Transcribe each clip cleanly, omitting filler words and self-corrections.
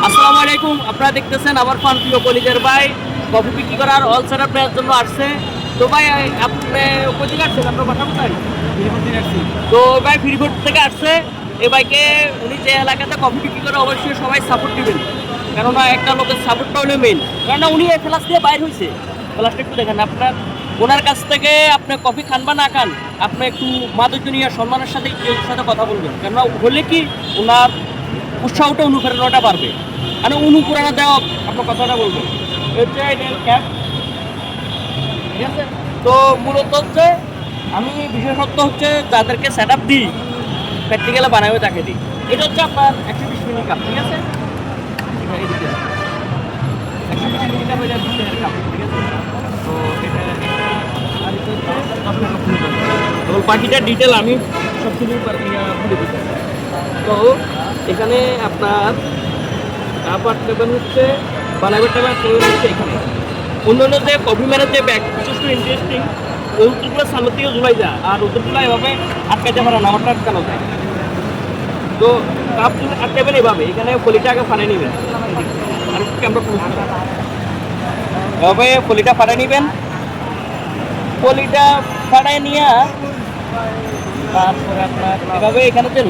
আসসালামু আলাইকুম। আপনারা দেখতেছেন আমার ফান প্রিয় কলিজার ভাই কফি বিক্রি করার অল সেট আপ নেওয়ার জন্য আসছে। তো ভাই আপনি কোথা থেকে আসছেন? আপনার বাসা কোথায়? তো ভাই ফ্রিফোর্ড থেকে আসছে। এই ভাইকে উনি যে এলাকাতে কফি বিক্রি করে অবশ্যই সবাই সাপোর্ট দিবেন, কেননা একটা লোকের সাপোর্টটা হলো মেইন। কেননা উনি এই ক্লাস দিয়ে বাইর হয়েছে, ক্লাসটা একটু দেখেন। আপনার ওনার কাছ থেকে আপনি কফি খান বা না খান, আপনি একটু মাদকজনীয় সম্মানের সাথে সাথে কথা বলবেন, কেননা হলে কি ওনার উৎসাহটা অনুপ্রেরণাটা বাড়বে। মানে অনুপ্রেরণা দেওয়া আপনার কথাটা বলবেন হচ্ছে ক্যাব, ঠিক আছে। তো মূলত হচ্ছে আমি বিশেষত্ব হচ্ছে যাদেরকে সেট আপ দিই প্র্যাকটিক্যালে বানাবে তাকে দিই। এটা হচ্ছে আপনার 120 মিলি কাপ, ঠিক আছে। এদিকে 120 মিলি কাপ, এটা 2 কাপ, ঠিক আছে। তো এটা আর এটা হচ্ছে তো বাকিটা ডিটেল আমি সব কিছু বলে দিচ্ছি। তো এখানে আপনার কাপ টেবিল হচ্ছে বানাবের টেবিল হচ্ছে এখানে। অন্যান্য যে কফি ম্যানের যে ব্যাগ বিশেষ করে ইন্টারেস্টিং, ওই উত্তরগুলো সামনের দিকে ঝুলাই যায় আর উত্তরগুলো এভাবে আটকাতে পারে না, আমারটা আটকানো যায়। তো কাপ আটকাবেন এভাবে, এখানে ফলিটা আগে ফানে নেবেন আর ক্যামেরা ক্লোজ করেন, এভাবে ফলিটা ফাটাই নেবেন। ফলিটা ফাটাই নিয়ে তারপরে আপনার এভাবে এখানে যে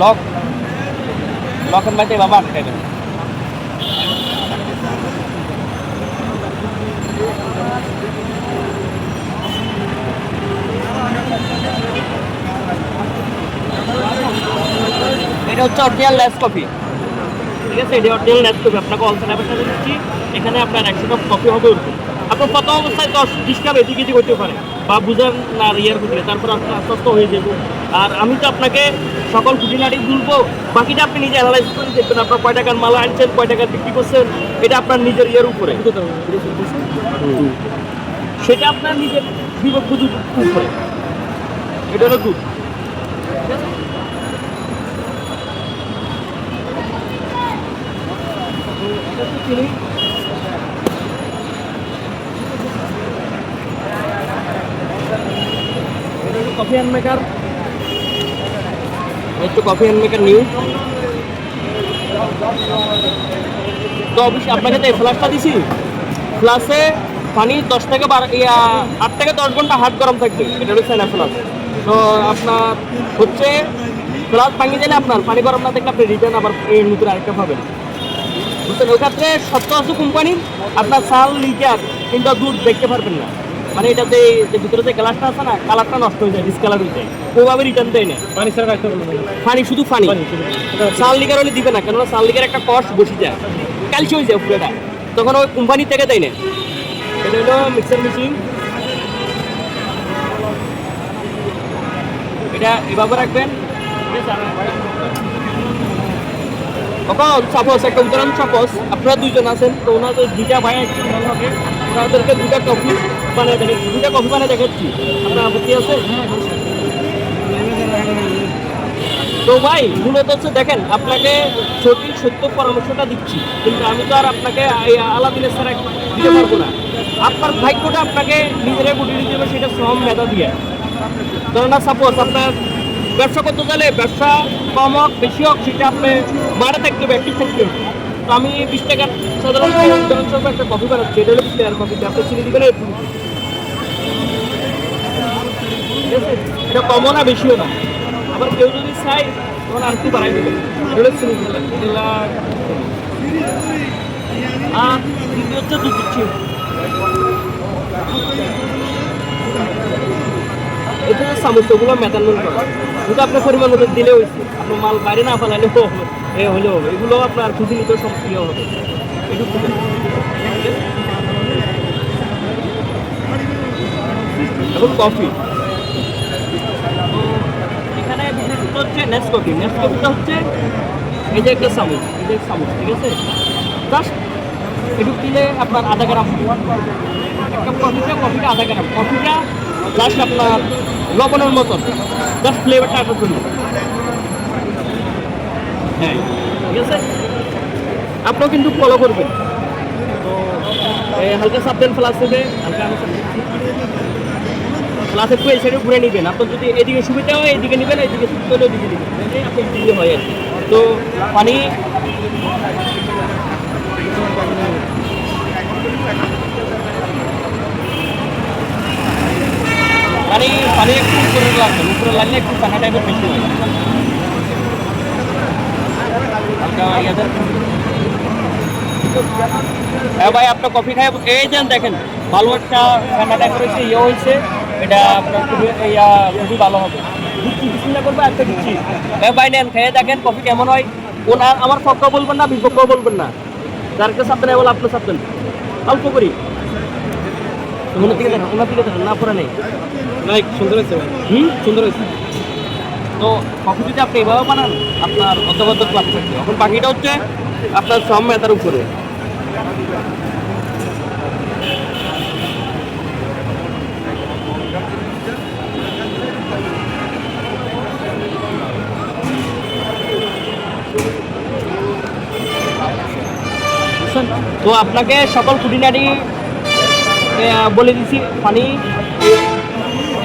লকের মাঝে এভাবে আটকাবেন। এটা হচ্ছে অরিজিনাল লেস কফি, ঠিক আছে। এটা অরিজিনাল লেস কফি আপনাকে অল সেট আপের সাথে দিচ্ছি। এখানে আপনার 100 কাপ কফি হবে ওরকম। আপনার প্রথম অবস্থায় 10-20 কাপ এদিকে এদিকে করতে পারে বা বুঝেন না ইয়ার খুঁজলে, তারপর আস্তে আস্তে হয়ে যাবে। আর আমি তো আপনাকে সকল খুঁটিনাটি বলবো, বাকিটা আপনি নিজে অ্যানালাইজ করে দেখবেন। আপনার কয় টাকার মাল আনছেন, কয় টাকার বিক্রি করছেন, এটা আপনার নিজের ইয়ের উপরে, সেটা আপনার নিজের বিবেক বুদ্ধির উপরে। এটা হলো দুধ, ঠিক আছে। এটা তো চিনি, এটা হলো কফি হ্যান্ড মেকার, একটু কফি হ্যান্ড মেকার নিউ। তো অবশ্যই আপনাকে যে ফ্লাসটা দিছি, ফ্লাসে পানি 10 থেকে 8 থেকে 10 ঘন্টা হাত গরম থাকবে। এটা হচ্ছে না ফ্লাস। তো আপনার হচ্ছে ফ্লাস ভাঙিয়ে দিলে আপনার পানি গরম না থাকলে আপনি রিটার্ন আবার এই নতুন আরেকটা পাবেন, বুঝছেন। ওই ক্ষেত্রে সত্য আছে কোম্পানির, আপনার সাল লিটার কিংবা দুধ দেখতে পারবেন না। মানে এটাতে যে ভিতরে যে গ্লাসটা আছে না, কালারটা নষ্ট হয়ে যায়, ডিসকালার হয়ে যায়, ওইভাবে রিটার্ন দেয় না। পানি ছাড়া রাখতে পারবো না। পানি শুধু পানি, সাল লিগার হলে দিবে না, কেননা সাল লিগার একটা কষ্ট বসে যায়, ক্যালসি হয়ে যায় পুরোটা, তখন ওই কোম্পানি থেকে দেয় না। এটা হলো মিক্সার মেশিন, এটা এভাবে রাখবেন, ঠিক আছে। সাপোজ একটা উদাহরণ, সাপোজ আপনারা 2 জন আছেন, তো ওনাদের 2টা ভাই একটু ভালো হবে, ওনাদেরকে 2টা কফি বানিয়ে দেখে 2টা কফি বানিয়ে দেখাচ্ছি, আপনার আপত্তি আছে? তো ভাই মূলত হচ্ছে দেখেন, আপনাকে সঠিক সত্য পরামর্শটা দিচ্ছি, কিন্তু আমি তো আর আপনাকে আলাদিনের ছাড়া দিতে পারবো না। আপনার ভাগ্যটা আপনাকে নিজেরাই গুটিয়ে দিতে হবে, সেটা শ্রম মেধা দিয়ে। ধরেন সাপোজ আপনার ব্যবসা করতে গেলে, ব্যবসা কম হোক বেশি হোক, সেটা আপনি মারা থাকতে হবে, অ্যাক্টিভ থাকতে হবে। তো আমি 20 টাকার সাধারণত একটা কফি বানাচ্ছি, এটা হলো 20 টাকার কফি, আপনি চিনি দিবেন, ঠিক আছে। এটা কমও না বেশিও না, আবার কেউ যদি চাই তখন আর একটু বাড়াই দেবেন। এটা হলো চিনি দিবেন, আর দ্বিতীয় হচ্ছে দুধ দিচ্ছি। এটা চামচ, ওগুলো মেজারমেন্ট করা, কিন্তু আপনার পরিমাণ মতো দিলে হয়েছে, আপনার মাল বাইরে না ফেলাইলে হলেও হবে, এগুলো আপনার খুঁজে নিতেও সব প্রিয় হবে। এখন কফি, এখানে বিশেষত হচ্ছে নেসকফি। নেসকফিটা হচ্ছে এই যে একটা চামচ, এই যে চামচ, ঠিক আছে। জাস্ট একটু দিলে আপনার আধা গ্রাম, একটা কফিটা আধা গ্রাম, কফিটা জাস্ট আপনার লবণের মতন, জাস্ট ফ্লেভারটা আসার জন্য। হ্যাঁ, ঠিক আছে, আপনাও কিন্তু ফলো করবেন। তো হালকা সাবধান ফ্লাস দেবে, হালকা আমি ক্লাস একটু এই সাইডে ঘুরে নেবেন। আপনার যদি এদিকে সুবিধা হয় এদিকে নেবেন, এদিকে সুবিধা হলে ওদিকে নেবেন, আপনি দিলে হয় আর কি। তো পানি কফিটা লাগলে একটু ঠান্ডা টাইপের বেশি হয় হালকা ইয়াদের। হ্যাঁ ভাই আপনার কফি খাই এই দেন দেখেন ভালো একটা ঠান্ডা টাইপের হয়েছে ইয়ে হয়েছে এটা আপনার খুবই ভালো হবে। দিচ্ছি চিন্তা করবো একটা দিচ্ছি। হ্যাঁ ভাই নেন খেয়ে দেখেন কফি কেমন হয়। ওনার আমার পক্ষ বলবেন না বিপক্ষ বলবেন না, যার কাছে আপনার বলে আপনার চাপবেন অল্প করি। ওনার দিকে দেখেন, ওনার দিকে দেখেন না পরে নেই সুন্দর হয়েছে সুন্দর হয়েছে। তো কফি যদি আপনি এভাবে বানান আপনার অন্তর্গত ক্লাব থাকবে। এখন বাকিটা হচ্ছে আপনার সব মেধার উপরে। তো আপনাকে সকল খুঁটিনাটি বলে দিচ্ছি, পানি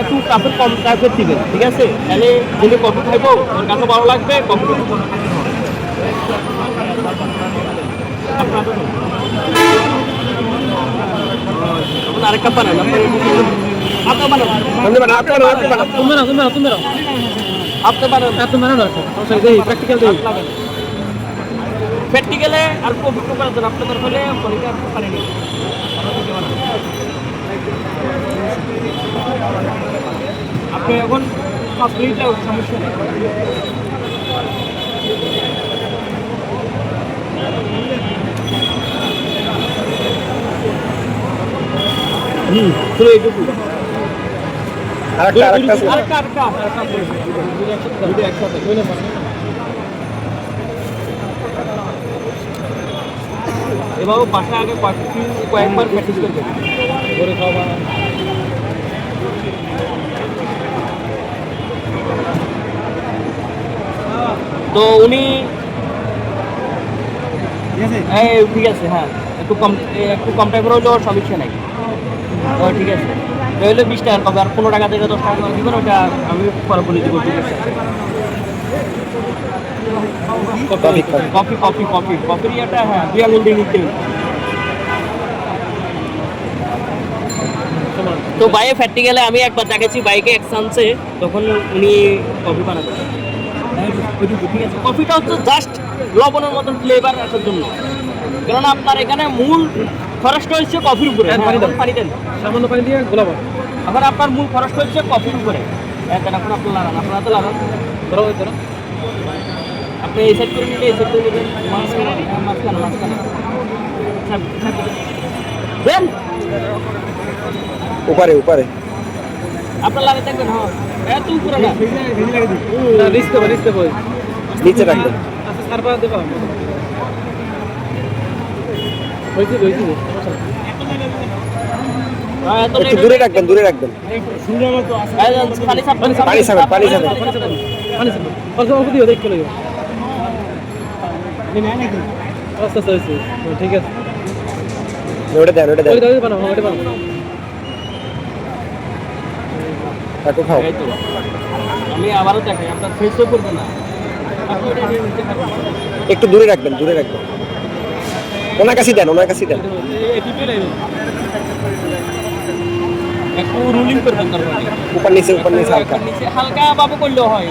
একটু কাপের কম টাইপের দিবেন, ঠিক আছে? তাহলে যদি কফি খাইবো ওর কাছে ভালো লাগবে। কফি আরেকটা বানান প্র্যাকটিক্যালে আর অভিজ্ঞ করার জন্য আপনাদের হলে পরীক্ষা পারে নি আপনি এখন 5 মিনিট লাগবে, সমস্যা নেই। চলো এইটুকু এভাবে বাসায় আগে কয়েকবার প্র্যাকটিস করবে করে খাওয়া। তো উনি ঠিক আছে, হ্যাঁ একটু কম টাইপের হলেও সমস্যা নাই। তো ঠিক আছে তাহলে 20 টাকা কবে আর 15 টাকা থেকে 10 টাকা করে দিবেন, ওটা আমি পরে বলে দিব। ঠিক আছে কফির ইয়েটা হ্যাঁ 2 আঙুল দিয়ে নিতে। তো বাইরে ফ্যাক্টরি গেলে আমি একবার দেখেছি বাইকে এক্সান্সে, তখন উনি কফি বানাতে। ঠিক আছে কফিটা হচ্ছে জাস্ট লবণের মতন ফ্লেভার আসার জন্য, কেননা আপনার এখানে মূল খরচটা হচ্ছে কফির উপরে। পানি দেন সামান্য পানি দিয়ে গোলাপ। আবার আপনার মূল খরচটা হচ্ছে কফির উপরে। এখন আপনি লাগান, আপনারা তো লাগান ধরো ধরো আপনি এই সাইড করে নিলে এই সাইড করে নেবেন, মাঝখানে দেন উপরে আপনার লাগে থাকবেন। হ্যাঁ এত উপরে না, নিচে রাখবেন। একটু দূরে রাখবেন পানি ঠিক আছে ওটা দেন খাও। আমি আবারও দেখাই, আপনার ফেসও করবে না। একটু দূরে রাখবেন ওনার কাছে দেন একটু রুলিং করবেন, উপর নিচে হালকা ভাবে করলেও হয়।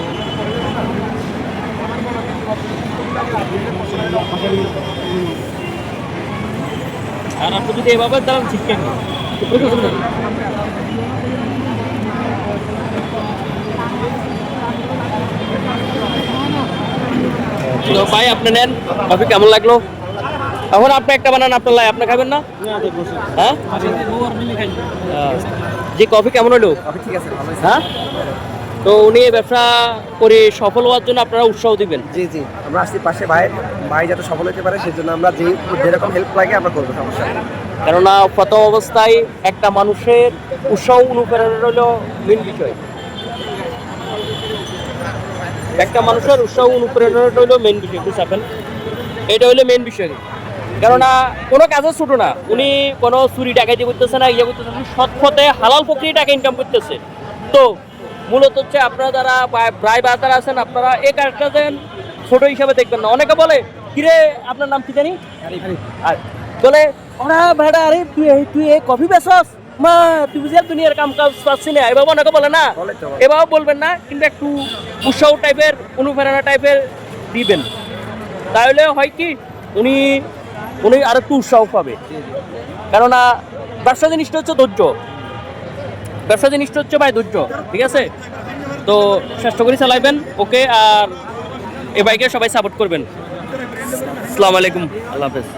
আর আপনি যদি এভাবে দাঁড়ান শিখবেন। তো ভাই আপনি নেন কফি কেমন লাগলো? এখন আপনি একটা বানান, আপনার লাই আপনি খাবেন না? হ্যাঁ জি কফি কেমন হলো? ঠিক আছে হ্যাঁ তো উনি ব্যবসা করে সফল হওয়ার জন্য আপনারা উৎসাহ দিবেন। জি আমরা আসছি পাশে ভাই যাতে সফল হতে পারে সেজন্য আমরা যেরকম হেল্প লাগে আমরা করবো, সমস্যা নেই। কেননা প্রথম অবস্থায় একটা মানুষের উৎসাহ অনুপ্রেরণা হলো মেন বিষয়। একটা মানুষের উৎসাহ অনুপ্রেরণাটা হলো মেন বিষয়, বুঝছেন? এটা হলো মেন বিষয়। কেননা কোনো কাজও ছোট না, উনি কোনো চুরি ডাকাতি করতেছে না, করতেছে না, সৎ পথে হালাল প্রক্রিয়া টাকা ইনকাম করতেছে। তো মূলত হচ্ছে আপনারা যারা প্রায় বাজার আছেন আপনারা এই কাজটা দেন ছোট হিসাবে দেখবেন না। অনেকে বলে কিরে আপনার নাম কি জানি, আর বলে ওরা ভাড়া আরে তুই এই কফি বেচস, মা তুই বুঝি আর দুনিয়ার কাম কাজ পাচ্ছি না, এভাবে অনেকে বলে না, বলে তো, বলে। এভাবে বলবেন না, কিন্তু একটু উৎসাহ টাইপের অনুপ্রেরণা টাইপের দিবেন, তাহলে হয় কি উনি উনি আর একটু উৎসাহ পাবে। কেননা ব্যবসা জিনিসটা হচ্ছে ধৈর্য, ব্যবসা জিনিসটা হচ্ছে ভাই ধৈর্য, ঠিক আছে? তো চেষ্টা করি চালাইবেন, ওকে। আর এই বাইকে সবাই সাপোর্ট করবেন। আসসালামু আলাইকুম, আল্লাহ হাফেজ।